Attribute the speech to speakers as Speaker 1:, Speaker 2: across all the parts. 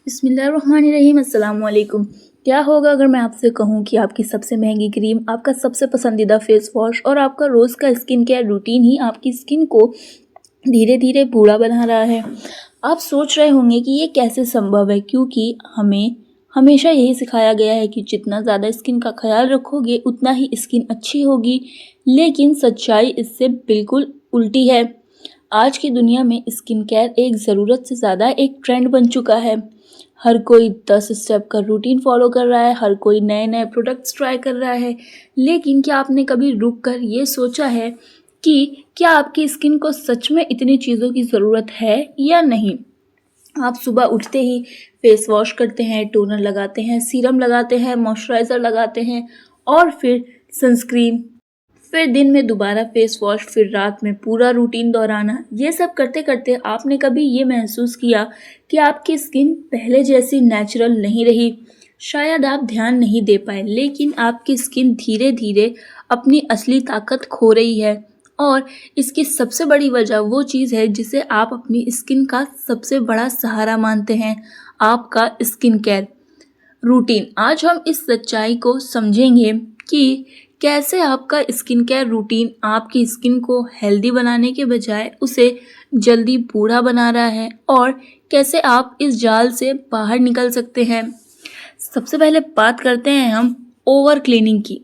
Speaker 1: बिस्मिल्लाहिर्रहमानिर्रहीम अस्सलाम वालेकुम। क्या होगा अगर मैं आपसे कहूँ कि आपकी सबसे महंगी क्रीम, आपका सबसे पसंदीदा फेस वॉश और आपका रोज़ का स्किन केयर रूटीन ही आपकी स्किन को धीरे धीरे बूढ़ा बना रहा है। आप सोच रहे होंगे कि ये कैसे संभव है, क्योंकि हमें हमेशा यही सिखाया गया है कि जितना ज़्यादा स्किन का ख्याल रखोगे उतना ही स्किन अच्छी होगी। लेकिन सच्चाई इससे बिल्कुल उल्टी है। आज की दुनिया में स्किन केयर एक ज़रूरत से ज़्यादा एक ट्रेंड बन चुका है। हर कोई 10 स्टेप का रूटीन फॉलो कर रहा है, हर कोई नए नए प्रोडक्ट्स ट्राई कर रहा है। लेकिन क्या आपने कभी रुक कर ये सोचा है कि क्या आपकी स्किन को सच में इतनी चीज़ों की ज़रूरत है या नहीं? आप सुबह उठते ही फेस वॉश करते हैं, टोनर लगाते हैं, सीरम लगाते हैं, मॉइस्चराइज़र लगाते हैं और फिर सनस्क्रीन, फिर दिन में दोबारा फेस वॉश, फिर रात में पूरा रूटीन दोहराना। ये सब करते करते आपने कभी ये महसूस किया कि आपकी स्किन पहले जैसी नेचुरल नहीं रही? शायद आप ध्यान नहीं दे पाए, लेकिन आपकी स्किन धीरे धीरे अपनी असली ताकत खो रही है। और इसकी सबसे बड़ी वजह वो चीज़ है जिसे आप अपनी स्किन का सबसे बड़ा सहारा मानते हैं, आपका स्किन केयर रूटीन। आज हम इस सच्चाई को समझेंगे कि कैसे आपका स्किन केयर रूटीन आपकी स्किन को हेल्दी बनाने के बजाय उसे जल्दी बूढ़ा बना रहा है और कैसे आप इस जाल से बाहर निकल सकते हैं। सबसे पहले बात करते हैं हम ओवर क्लीनिंग की।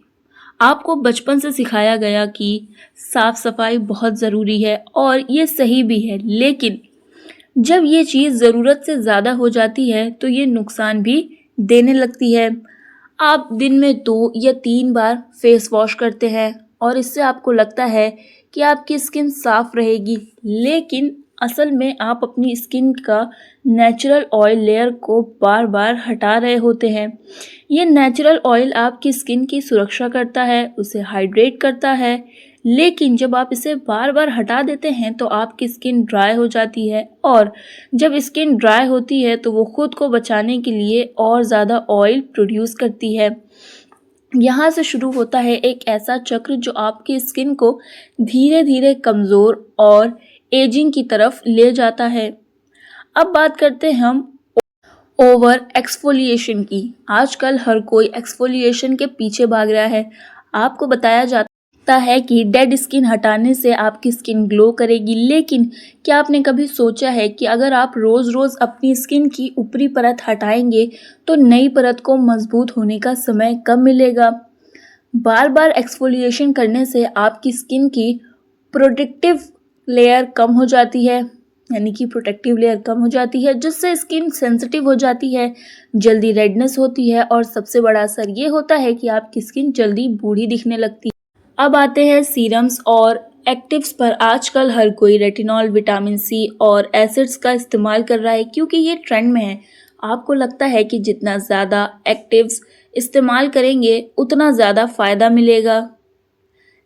Speaker 1: आपको बचपन से सिखाया गया कि साफ सफाई बहुत ज़रूरी है और ये सही भी है, लेकिन जब ये चीज़ ज़रूरत से ज़्यादा हो जाती है तो ये नुकसान भी देने लगती है। आप दिन में 2 या 3 बार फेस वॉश करते हैं और इससे आपको लगता है कि आपकी स्किन साफ रहेगी, लेकिन असल में आप अपनी स्किन का नेचुरल ऑयल लेयर को बार बार हटा रहे होते हैं। ये नेचुरल ऑयल आपकी स्किन की सुरक्षा करता है, उसे हाइड्रेट करता है, लेकिन जब आप इसे बार बार हटा देते हैं तो आपकी स्किन ड्राई हो जाती है और जब स्किन ड्राई होती है तो वो खुद को बचाने के लिए और ज़्यादा ऑयल प्रोड्यूस करती है। यहाँ से शुरू होता है एक ऐसा चक्र जो आपकी स्किन को धीरे धीरे कमज़ोर और एजिंग की तरफ ले जाता है। अब बात करते हैं हम ओवर एक्सफोलिएशन की। आजकल हर कोई एक्सफोलिएशन के पीछे भाग रहा है। आपको बताया जाता है कि डेड स्किन हटाने से आपकी स्किन ग्लो करेगी, लेकिन क्या आपने कभी सोचा है कि अगर आप रोज़ रोज़ अपनी स्किन की ऊपरी परत हटाएंगे तो नई परत को मजबूत होने का समय कम मिलेगा। बार बार एक्सफोलिएशन करने से आपकी स्किन की प्रोटेक्टिव लेयर कम हो जाती है, यानी कि प्रोटेक्टिव लेयर कम हो जाती है, जिससे स्किन सेंसिटिव हो जाती है, जल्दी रेडनेस होती है और सबसे बड़ा असर ये होता है कि आपकी स्किन जल्दी बूढ़ी दिखने लगती है। अब आते हैं सीरम्स और एक्टिव्स पर। आजकल हर कोई रेटिनॉल, विटामिन सी और एसिड्स का इस्तेमाल कर रहा है क्योंकि ये ट्रेंड में है। आपको लगता है कि जितना ज़्यादा एक्टिव्स इस्तेमाल करेंगे उतना ज़्यादा फ़ायदा मिलेगा,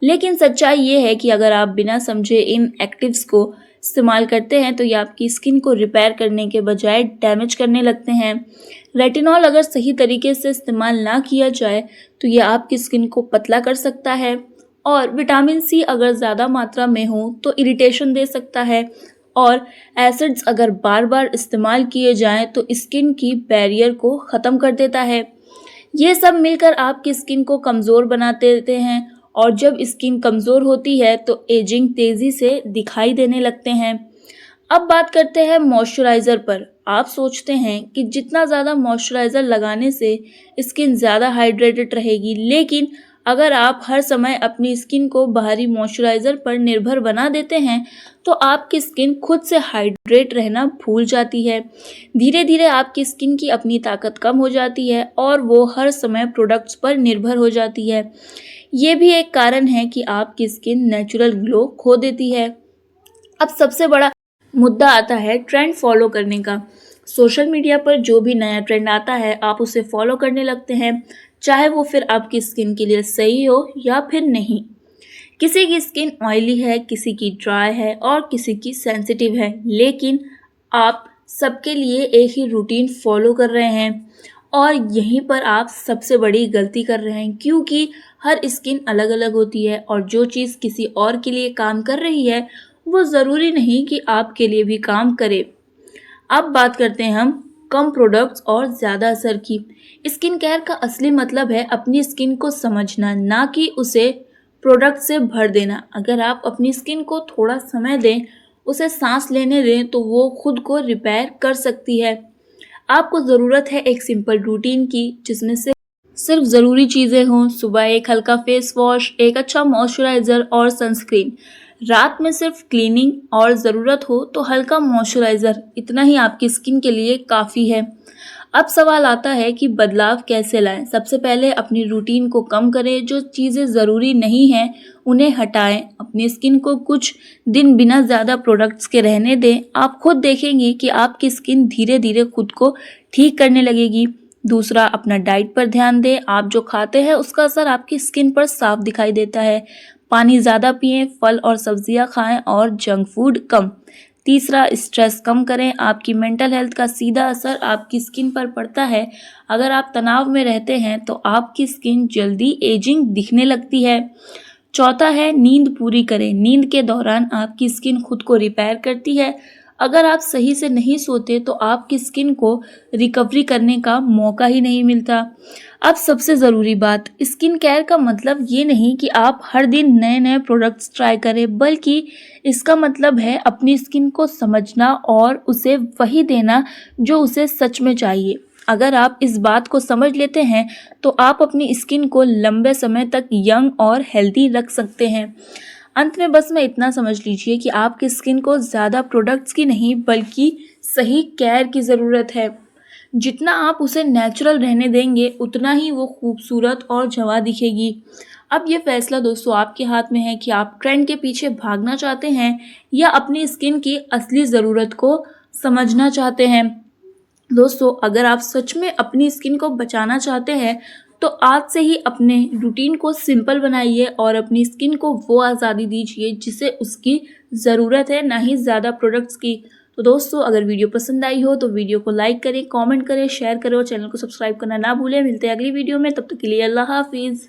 Speaker 1: लेकिन सच्चाई ये है कि अगर आप बिना समझे इन एक्टिव्स को इस्तेमाल करते हैं तो ये आपकी स्किन को रिपेयर करने के बजाय डैमेज करने लगते हैं। रेटिनॉल अगर सही तरीके से इस्तेमाल ना किया जाए तो ये आपकी स्किन को पतला कर सकता है और विटामिन सी अगर ज़्यादा मात्रा में हो तो इरिटेशन दे सकता है और एसिड्स अगर बार बार इस्तेमाल किए जाएं तो स्किन की बैरियर को ख़त्म कर देता है। ये सब मिलकर आपकी स्किन को कमज़ोर बना देते हैं और जब स्किन कमज़ोर होती है तो एजिंग तेज़ी से दिखाई देने लगते हैं। अब बात करते हैं मॉइस्चराइज़र पर। आप सोचते हैं कि जितना ज़्यादा मॉइस्चराइज़र लगाने से स्किन ज़्यादा हाइड्रेटेड रहेगी, लेकिन अगर आप हर समय अपनी स्किन को बाहरी मॉइस्चराइज़र पर निर्भर बना देते हैं तो आपकी स्किन खुद से हाइड्रेट रहना भूल जाती है। धीरे धीरे आपकी स्किन की अपनी ताकत कम हो जाती है और वो हर समय प्रोडक्ट्स पर निर्भर हो जाती है। ये भी एक कारण है कि आपकी स्किन नेचुरल ग्लो खो देती है। अब सबसे बड़ा मुद्दा आता है ट्रेंड फॉलो करने का। सोशल मीडिया पर जो भी नया ट्रेंड आता है आप उसे फॉलो करने लगते हैं, चाहे वो फिर आपकी स्किन के लिए सही हो या फिर नहीं। किसी की स्किन ऑयली है, किसी की ड्राई है और किसी की सेंसिटिव है, लेकिन आप सबके लिए एक ही रूटीन फॉलो कर रहे हैं और यहीं पर आप सबसे बड़ी गलती कर रहे हैं, क्योंकि हर स्किन अलग अलग होती है और जो चीज़ किसी और के लिए काम कर रही है वो ज़रूरी नहीं कि आपके लिए भी काम करे। अब बात करते हैं हम कम प्रोडक्ट्स और ज़्यादा असर की। स्किन केयर का असली मतलब है अपनी स्किन को समझना, ना कि उसे प्रोडक्ट से भर देना। अगर आप अपनी स्किन को थोड़ा समय दें, उसे सांस लेने दें, तो वो खुद को रिपेयर कर सकती है। आपको ज़रूरत है एक सिंपल रूटीन की, जिसमें से सिर्फ ज़रूरी चीज़ें हों। सुबह एक हल्का फेस वॉश, एक अच्छा मॉइस्चराइज़र और सनस्क्रीन। रात में सिर्फ क्लीनिंग और ज़रूरत हो तो हल्का मॉइस्चराइज़र। इतना ही आपकी स्किन के लिए काफ़ी है। अब सवाल आता है कि बदलाव कैसे लाएं। सबसे पहले अपनी रूटीन को कम करें, जो चीज़ें ज़रूरी नहीं हैं उन्हें हटाएं। अपनी स्किन को कुछ दिन बिना ज़्यादा प्रोडक्ट्स के रहने दें। आप खुद देखेंगे कि आपकी स्किन धीरे धीरे खुद को ठीक करने लगेगी। दूसरा, अपना डाइट पर ध्यान दें। आप जो खाते हैं उसका असर आपकी स्किन पर साफ दिखाई देता है। पानी ज़्यादा पिएं, फल और सब्जियां खाएं और जंक फूड कम। तीसरा, स्ट्रेस कम करें। आपकी मेंटल हेल्थ का सीधा असर आपकी स्किन पर पड़ता है। अगर आप तनाव में रहते हैं तो आपकी स्किन जल्दी एजिंग दिखने लगती है। चौथा है, नींद पूरी करें। नींद के दौरान आपकी स्किन खुद को रिपेयर करती है। अगर आप सही से नहीं सोते तो आपकी स्किन को रिकवरी करने का मौका ही नहीं मिलता। अब सबसे ज़रूरी बात, स्किन केयर का मतलब ये नहीं कि आप हर दिन नए नए प्रोडक्ट्स ट्राई करें, बल्कि इसका मतलब है अपनी स्किन को समझना और उसे वही देना जो उसे सच में चाहिए। अगर आप इस बात को समझ लेते हैं तो आप अपनी स्किन को लंबे समय तक यंग और हेल्दी रख सकते हैं। अंत में बस मैं इतना समझ लीजिए कि आपकी स्किन को ज़्यादा प्रोडक्ट्स की नहीं, बल्कि सही केयर की ज़रूरत है। जितना आप उसे नेचुरल रहने देंगे, उतना ही वो खूबसूरत और जवां दिखेगी। अब ये फैसला दोस्तों आपके हाथ में है कि आप ट्रेंड के पीछे भागना चाहते हैं या अपनी स्किन की असली ज़रूरत को समझना चाहते हैं। दोस्तों, अगर आप सच में अपनी स्किन को बचाना चाहते हैं तो आज से ही अपने रूटीन को सिंपल बनाइए और अपनी स्किन को वो आज़ादी दीजिए जिसे उसकी ज़रूरत है, ना ही ज़्यादा प्रोडक्ट्स की। तो दोस्तों, अगर वीडियो पसंद आई हो तो वीडियो को लाइक करें, कमेंट करें, शेयर करें और चैनल को सब्सक्राइब करना ना भूलें। मिलते हैं अगली वीडियो में, तब तक के लिए अल्लाह हाफिज़।